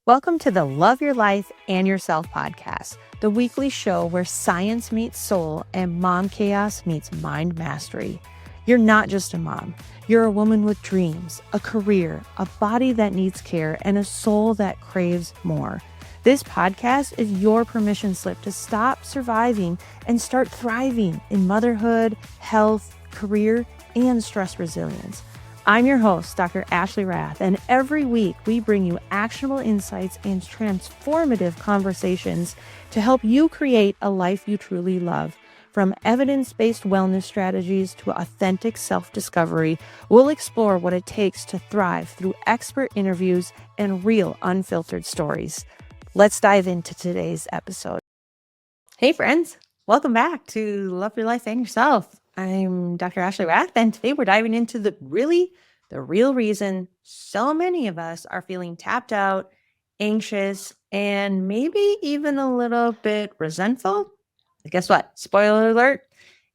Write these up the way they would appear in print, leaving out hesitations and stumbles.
Welcome to the Love Your Life and Yourself podcast, the weekly show where science meets soul and mom chaos meets mind mastery. You're not just a mom. You're a woman with dreams, a career, a body that needs care, and a soul that craves more. This podcast is your permission slip to stop surviving and start thriving in motherhood, health, career, and stress resilience. I'm your host, Dr. Ashley Rath, and every week we bring you actionable insights and transformative conversations to help you create a life you truly love. From evidence-based wellness strategies to authentic self-discovery, we'll explore what it takes to thrive through expert interviews and real unfiltered stories. Let's dive into today's episode. Hey friends, welcome back to Love Your Life and Yourself. I'm Dr. Ashley Rath, and today we're diving into the real reason so many of us are feeling tapped out, anxious, and maybe even a little bit resentful. But guess what? Spoiler alert,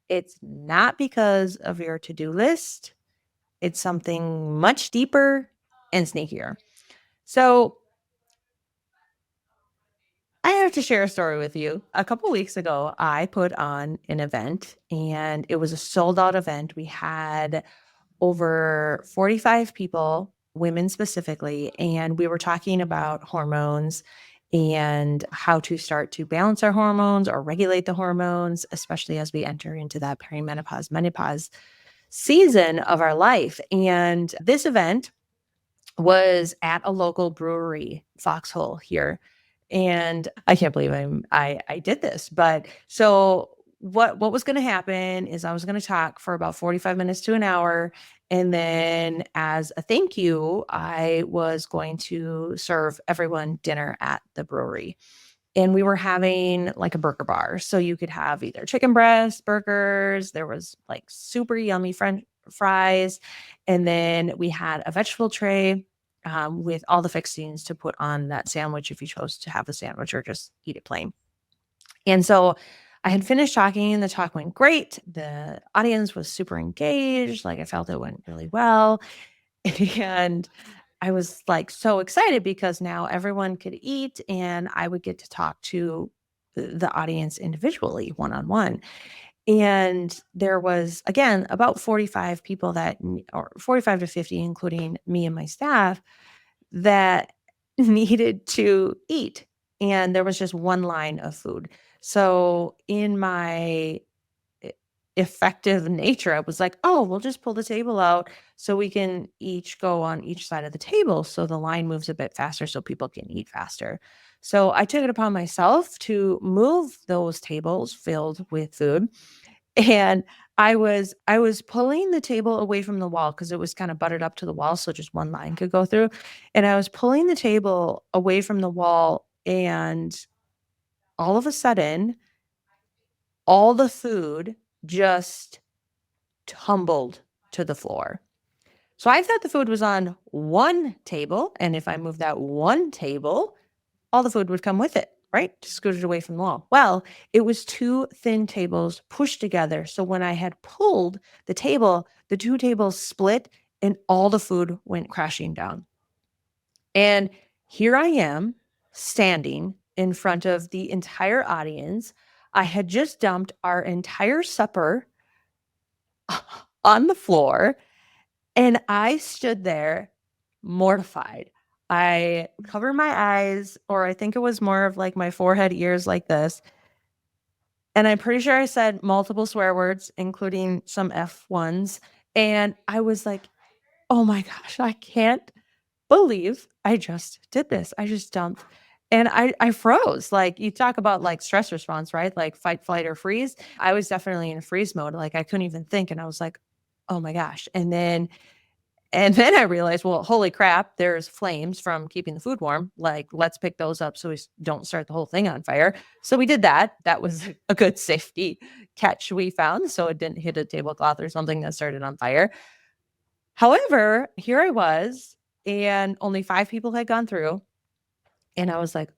it's not because of your to-do list. It's something much deeper and sneakier. So I have to share a story with you. A couple weeks ago, I put on an event and it was a sold out event. We had over 45 people, women specifically, and we were talking about hormones and how to start to balance our hormones or regulate the hormones, especially as we enter into that perimenopause, menopause season of our life. And this event was at a local brewery, Foxhole here. And I can't believe I did this. But so what was going to happen is I was going to talk for about 45 minutes to an hour. And then as a thank you, I was going to serve everyone dinner at the brewery. And we were having like a burger bar. So you could have either chicken breast burgers, there was like super yummy French fries, and then we had a vegetable tray with all the fixings to put on that sandwich if you chose to have the sandwich or just eat it plain. And so I had finished talking. The talk went great. The audience was super engaged. Like I felt it went really well. And I was like so excited because now everyone could eat and I would get to talk to the audience individually, one-on-one. And there was, again, about 45 people or 45 to 50, including me and my staff, that needed to eat. And there was just one line of food. So in my effective nature, I was like, oh, we'll just pull the table out so we can each go on each side of the table so the line moves a bit faster so people can eat faster. So I took it upon myself to move those tables filled with food. And I was pulling the table away from the wall because it was kind of butted up to the wall so just one line could go through. And I was pulling the table away from the wall, and all of a sudden, all the food just tumbled to the floor. So I thought the food was on one table, and if I moved that one table, all the food would come with it, right? Just scooted away from the wall. Well, it was two thin tables pushed together. So when I had pulled the table, the two tables split and all the food went crashing down. And here I am standing in front of the entire audience. I had just dumped our entire supper on the floor, and I stood there mortified. I covered my eyes, or I think it was more of like my forehead, ears like this. And I'm pretty sure I said multiple swear words, including some F ones. And I was like, oh my gosh, I can't believe I just did this. I just dumped. And I froze. Like you talk about like stress response, right? Like fight, flight, or freeze. I was definitely in a freeze mode. Like I couldn't even think. And I was like, oh my gosh. And then I realized, well, holy crap, there's flames from keeping the food warm. Like, let's pick those up so we don't start the whole thing on fire. So we did that. That was a good safety catch we found. So it didn't hit a tablecloth or something that started on fire. However, here I was, and only 5 people had gone through. And I was like,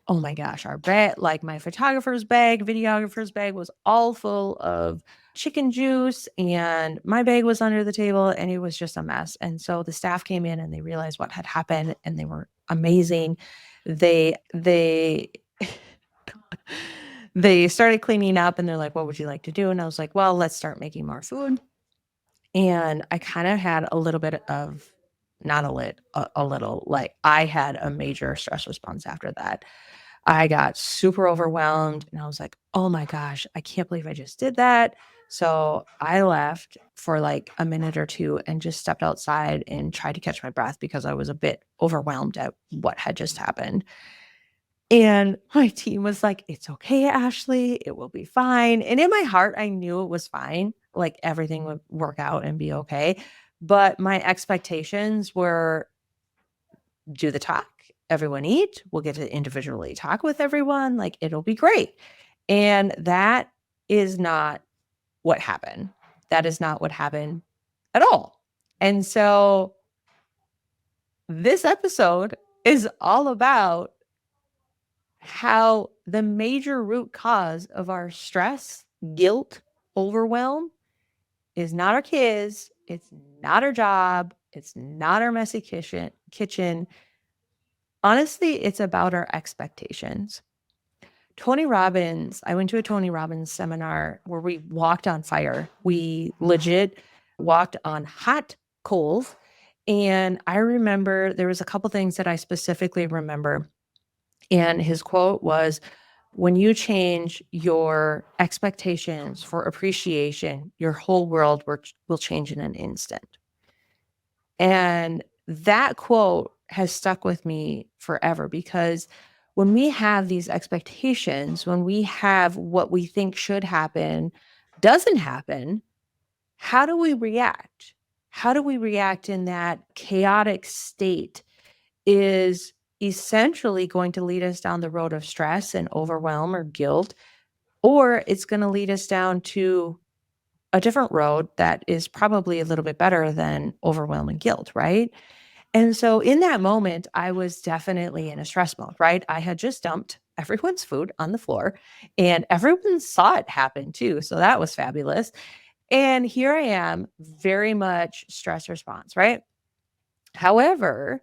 oh my gosh, our bag, like my photographer's bag, videographer's bag was all full of chicken juice, and my bag was under the table, and it was just a mess. And so the staff came in and they realized what had happened, and they were amazing. they they started cleaning up and they're like, "What would you like to do?" And I was like, "Well, let's start making more food." And I kind of had a little bit of not a little, like I had a major stress response after that. I got super overwhelmed and I was like, "Oh my gosh, I can't believe I just did that." So I left for like a minute or two and just stepped outside and tried to catch my breath because I was a bit overwhelmed at what had just happened. And my team was like, "It's okay, Ashley. It will be fine." And in my heart, I knew it was fine. Like everything would work out and be okay. But my expectations were do the talk, everyone eat, we'll get to individually talk with everyone, like it'll be great. And that is not what happened. That is not what happened at all. And so this episode is all about how the major root cause of our stress, guilt, overwhelm is not our kids, it's not our job, it's not our messy kitchen. Honestly, it's about our expectations. Tony Robbins, I went to a Tony Robbins seminar where we walked on fire. We legit walked on hot coals. And I remember there was a couple things that I specifically remember. And his quote was, "When you change your expectations for appreciation, your whole world will change in an instant." And that quote has stuck with me forever because when we have these expectations, when we have what we think should happen, doesn't happen, how do we react? How do we react in that chaotic state is essentially going to lead us down the road of stress and overwhelm or guilt, or it's going to lead us down to a different road that is probably a little bit better than overwhelm and guilt, right? And so in that moment, I was definitely in a stress mode, right? I had just dumped everyone's food on the floor and everyone saw it happen too. So that was fabulous. And here I am, very much stress response, right? However,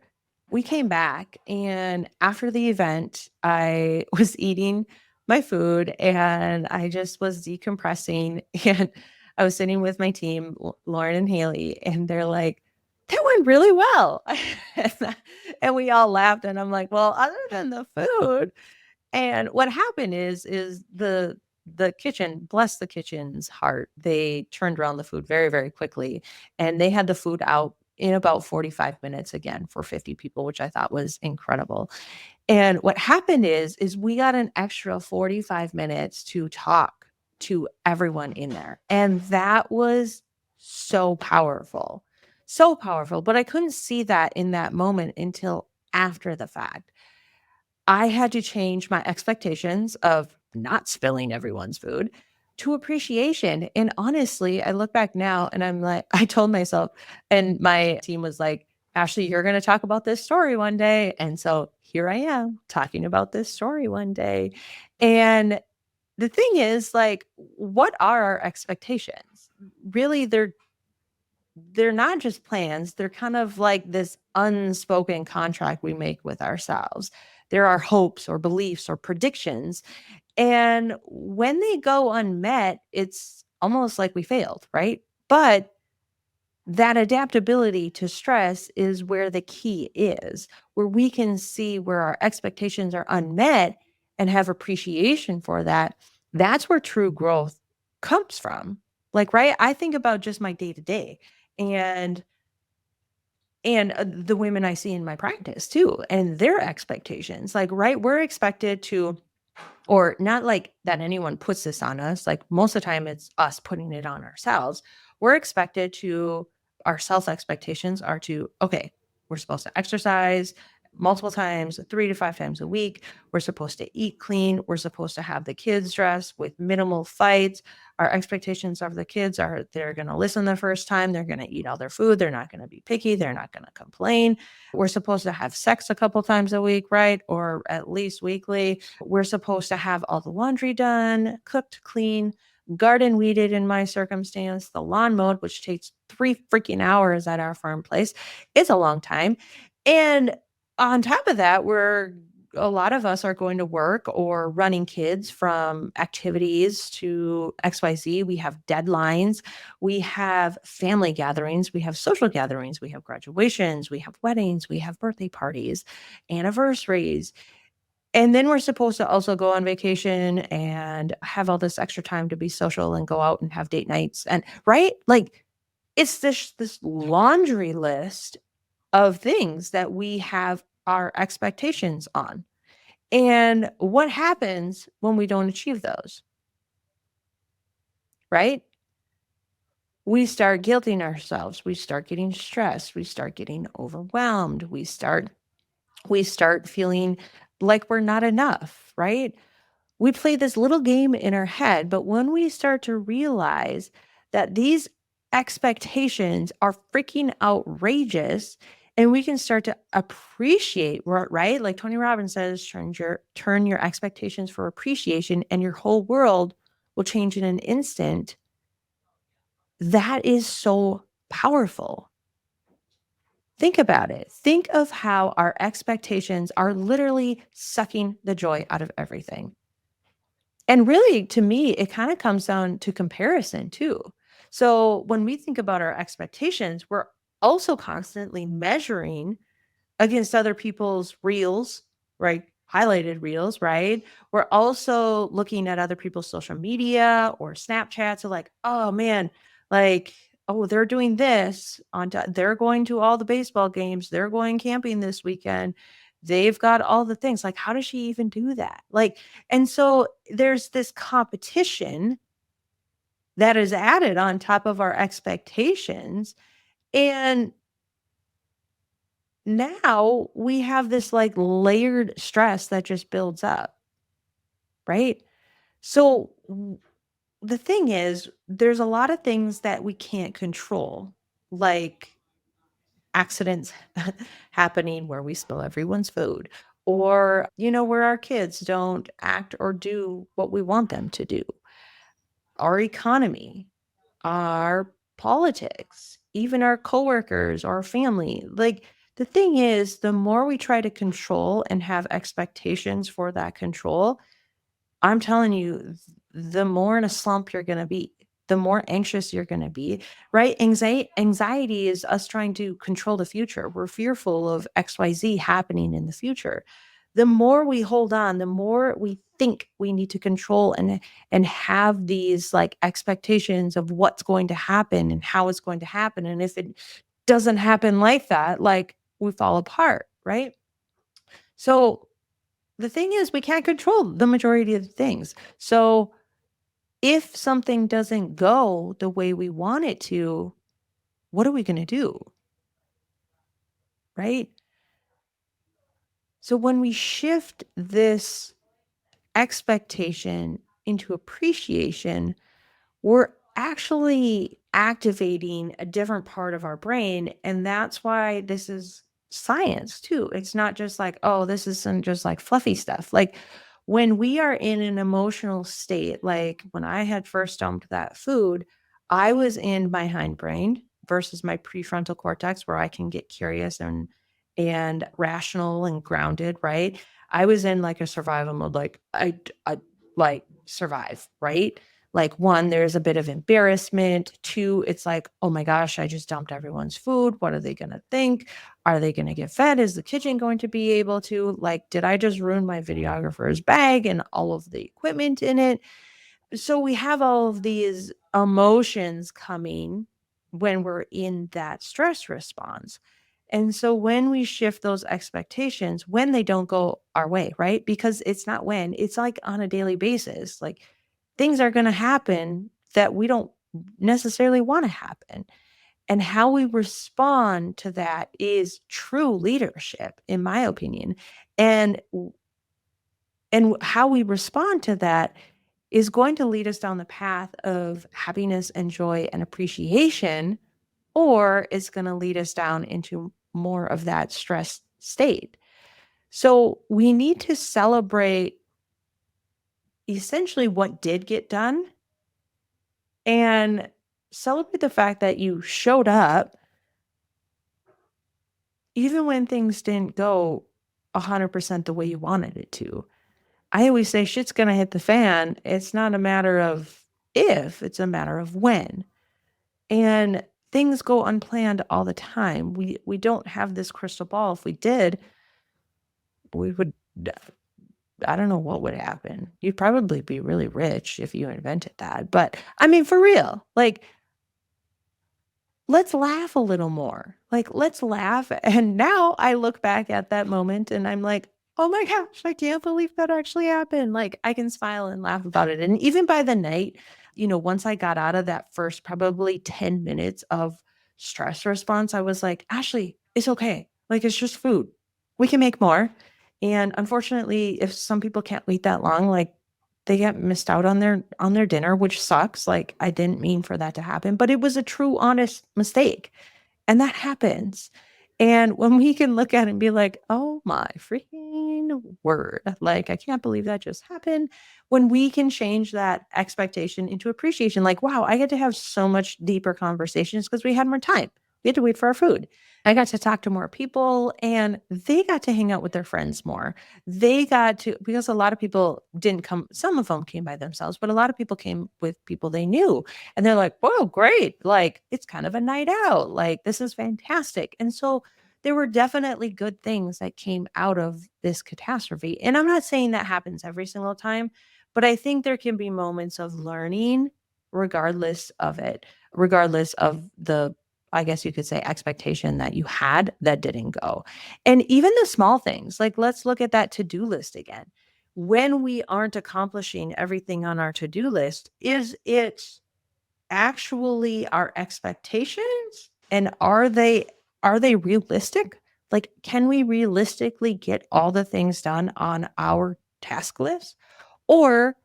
we came back and after the event, I was eating my food and I just was decompressing and I was sitting with my team, Lauren and Haley, and they're like, "That went really well." And we all laughed and I'm like, "Well, other than the food." And what happened is the kitchen, bless the kitchen's heart, they turned around the food very, very quickly, and they had the food out in about 45 minutes again for 50 people, which I thought was incredible. And what happened is we got an extra 45 minutes to talk to everyone in there, and that was so powerful. So powerful, but I couldn't see that in that moment until after the fact. I had to change my expectations of not spilling everyone's food to appreciation. And honestly, I look back now and I'm like, I told myself, and my team was like, "Ashley, you're going to talk about this story one day." And so here I am talking about this story one day. And the thing is, like, what are our expectations? Really, they're not just plans, they're kind of like this unspoken contract we make with ourselves. There are hopes or beliefs or predictions. And when they go unmet, it's almost like we failed, right? But that adaptability to stress is where the key is, where we can see where our expectations are unmet and have appreciation for that. That's where true growth comes from. Like, right? I think about just my day to day and the women I see in my practice too, and their expectations. Like, right? We're expected to, or not like that anyone puts this on us. Like most of the time it's us putting it on ourselves. We're expected to, our self expectations are to, okay, we're supposed to exercise multiple times, 3 to 5 times a week. We're supposed to eat clean. We're supposed to have the kids dressed with minimal fights. Our expectations of the kids are they're going to listen the first time. They're going to eat all their food. They're not going to be picky. They're not going to complain. We're supposed to have sex a couple times a week, right? Or at least weekly. We're supposed to have all the laundry done, cooked, clean, garden weeded in my circumstance, the lawn mowed, which takes 3 freaking hours at our farm place. It's a long time. And on top of that, we're a lot of us are going to work or running kids from activities to XYZ. We have deadlines. We have family gatherings. We have social gatherings. We have graduations. We have weddings. We have birthday parties, anniversaries. And then we're supposed to also go on vacation and have all this extra time to be social and go out and have date nights. And right? Like it's this laundry list of things that we have our expectations on. And what happens when we don't achieve those, right? We start guilting ourselves. We start getting stressed. We start getting overwhelmed. We start feeling like we're not enough, right? We play this little game in our head, but when we start to realize that these expectations are freaking outrageous and we can start to appreciate, right? Like Tony Robbins says, turn your expectations for appreciation and your whole world will change in an instant. That is so powerful. Think about it. Think of how our expectations are literally sucking the joy out of everything. And really, to me, it kind of comes down to comparison too. So when we think about our expectations, we're also constantly measuring against other people's reels, right? Highlighted reels, right? We're also looking at other people's social media or Snapchats. So like, oh man, like, oh, they're doing this they're going to all the baseball games. They're going camping this weekend. They've got all the things. Like, how does she even do that? Like, and so there's this competition that is added on top of our expectations. And now we have this like layered stress that just builds up, right? So the thing is, there's a lot of things that we can't control, like accidents happening where we spill everyone's food, or, where our kids don't act or do what we want them to do, our economy, our politics, even our coworkers, our family. Like the thing is, the more we try to control and have expectations for that control, I'm telling you, the more in a slump you're going to be, the more anxious you're going to be, right? Anxiety is us trying to control the future. We're fearful of XYZ happening in the future. The more we hold on, the more we think we need to control and have these like expectations of what's going to happen and how it's going to happen. And if it doesn't happen like that, like we fall apart, right? So the thing is, we can't control the majority of the things. So if something doesn't go the way we want it to, what are we going to do? Right? So when we shift this expectation into appreciation, we're actually activating a different part of our brain. And that's why this is science too. It's not just like, oh, this isn't just like fluffy stuff. Like when we are in an emotional state, like when I had first dumped that food, I was in my hindbrain versus my prefrontal cortex where I can get curious and rational and grounded, right? I was in like a survival mode, like I like survive, right? Like one, there's a bit of embarrassment. Two, it's like, oh my gosh, I just dumped everyone's food. What are they going to think? Are they going to get fed? Is the kitchen going to be able to? Like, did I just ruin my videographer's bag and all of the equipment in it? So we have all of these emotions coming when we're in that stress response. And so when we shift those expectations, when they don't go our way, right? Because it's not when, it's like on a daily basis. Like things are going to happen that we don't necessarily want to happen. And how we respond to that is true leadership, in my opinion. And and how we respond to that is going to lead us down the path of happiness and joy and appreciation, or it's going to lead us down into more of that stress state. So we need to celebrate essentially what did get done and celebrate the fact that you showed up even when things didn't go 100% the way you wanted it to. I always say shit's going to hit the fan. It's not a matter of if, it's a matter of when. And things go unplanned all the time. We don't have this crystal ball. If we did, we would, I don't know what would happen. You'd probably be really rich if you invented that. But I mean, for real, like, let's laugh a little more. Like, let's laugh. And now I look back at that moment and I'm like, oh my gosh, I can't believe that actually happened. Like, I can smile and laugh about it. And even by the night, once I got out of that first probably 10 minutes of stress response, I was like, Ashley, it's okay. Like, it's just food. We can make more. And unfortunately, if some people can't wait that long, like, they get missed out on their dinner, which sucks. Like, I didn't mean for that to happen, but it was a true, honest mistake. And that happens. And when we can look at it and be like, oh my freaking word, like, I can't believe that just happened. When we can change that expectation into appreciation, like, wow, I get to have so much deeper conversations because we had more time. We had to wait for our food. I got to talk to more people and they got to hang out with their friends more. They got to, because a lot of people didn't come, some of them came by themselves, but a lot of people came with people they knew. And they're like, whoa, great. Like, it's kind of a night out. Like, this is fantastic. And so there were definitely good things that came out of this catastrophe. And I'm not saying that happens every single time, but I think there can be moments of learning regardless of it, regardless of the, I guess you could say, expectation that you had that didn't go. And even the small things, like, let's look at that to-do list again. When we aren't accomplishing everything on our to-do list, is it actually our expectations? And are they realistic? Like, can we realistically get all the things done on our task list? Or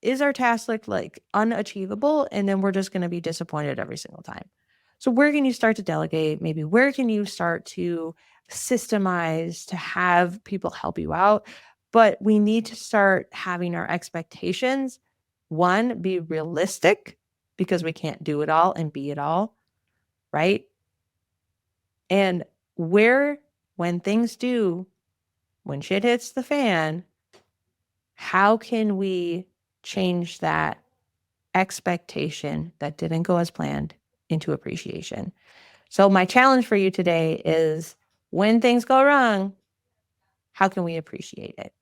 is our task like unachievable and then we're just going to be disappointed every single time? So where can you start to delegate? Maybe where can you start to systemize to have people help you out? But we need to start having our expectations, one, be realistic, because we can't do it all and be it all, right? And when things do, when shit hits the fan, how can we change that expectation that didn't go as planned into appreciation? So my challenge for you today is, when things go wrong, how can we appreciate it?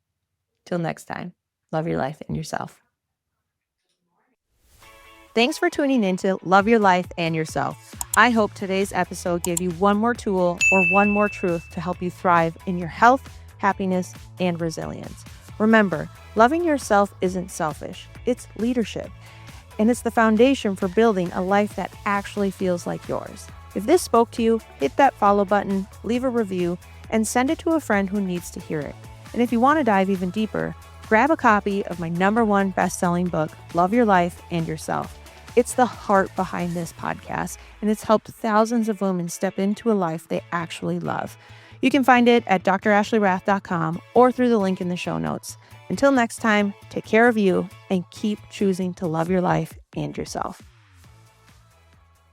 Till next time, love your life and yourself. Thanks for tuning in to Love Your Life and Yourself. I hope today's episode gave you one more tool or one more truth to help you thrive in your health, happiness, and resilience. Remember, loving yourself isn't selfish, it's leadership. And it's the foundation for building a life that actually feels like yours. If this spoke to you, hit that follow button, leave a review, and send it to a friend who needs to hear it. And if you want to dive even deeper, grab a copy of my #1 best-selling book, Love Your Life and Yourself. It's the heart behind this podcast, and it's helped thousands of women step into a life they actually love. You can find it at drashleyrath.com or through the link in the show notes. Until next time, take care of you and keep choosing to love your life and yourself.